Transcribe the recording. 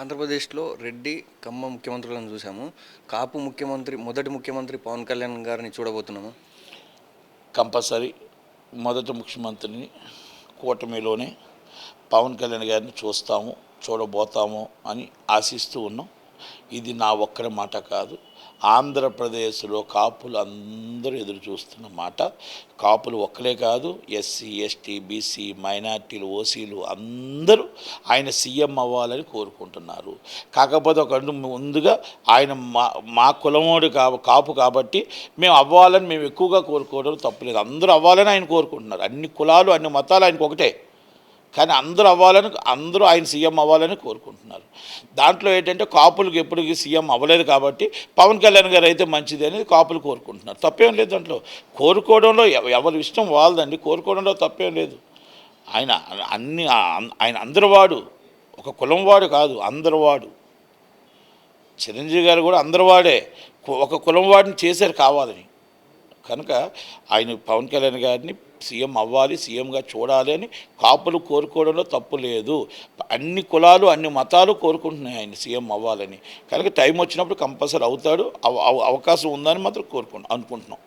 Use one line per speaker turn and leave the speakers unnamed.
ఆంధ్రప్రదేశ్లో రెడ్డి, కమ్మ ముఖ్యమంత్రులను చూసాము. కాపు ముఖ్యమంత్రి, మొదటి ముఖ్యమంత్రి పవన్ కళ్యాణ్ గారిని చూడబోతున్నాము.
కంపల్సరీ మొదటి ముఖ్యమంత్రిని కూటమిలోనే పవన్ కళ్యాణ్ గారిని చూడబోతాము అని ఆశిస్తూ ఉన్నాం. ఇది నా ఒక్కరి మాట కాదు, ఆంధ్రప్రదేశ్లో కాపులు అందరూ ఎదురు చూస్తున్న మాట. కాపులు ఒక్కలే కాదు, ఎస్సీ, ఎస్టీ, బీసీ, మైనార్టీలు, ఓసీలు అందరూ ఆయన సీఎం అవ్వాలని కోరుకుంటున్నారు. కాకపోతే ఒక ముందుగా ఆయన మా కులమోడు కాపు కాబట్టి మేము అవ్వాలని మేము ఎక్కువగా కోరుకోవడం తప్పులేదు. అందరూ అవ్వాలని ఆయన కోరుకుంటున్నారు. అన్ని కులాలు, అన్ని మతాలు ఆయనకు ఒకటే, కానీ అందరూ ఆయన సీఎం అవ్వాలని కోరుకుంటున్నారు. దాంట్లో ఏంటంటే కాపులకు ఎప్పటికీ సీఎం అవ్వలేదు కాబట్టి పవన్ కళ్యాణ్ గారు అయితే మంచిది అనేది కాపులు కోరుకుంటున్నారు. తప్పేం లేదు దాంట్లో. కోరుకోవడంలో ఎవరి ఇష్టం వాళ్ళదండి, కోరుకోవడంలో తప్పేం లేదు. ఆయన ఆయన అందరివాడు, ఒక కులం వాడు కాదు, అందరివాడు. చిరంజీవి గారు కూడా అందరివాడే, ఒక కులం వాడిని చేశారు కావాలని. కనుక ఆయన పవన్ కళ్యాణ్ గారిని సీఎం అవ్వాలి, సీఎంగా చూడాలి అని కాపులు కోరుకోవడంలో తప్పు లేదు. అన్ని కులాలు, అన్ని మతాలు కోరుకుంటున్నాయి ఆయన సీఎం అవ్వాలని. కనుక టైం వచ్చినప్పుడు కంపల్సరీ అవుతాడు, అవకాశం ఉందని మాత్రం అనుకుంటున్నాం.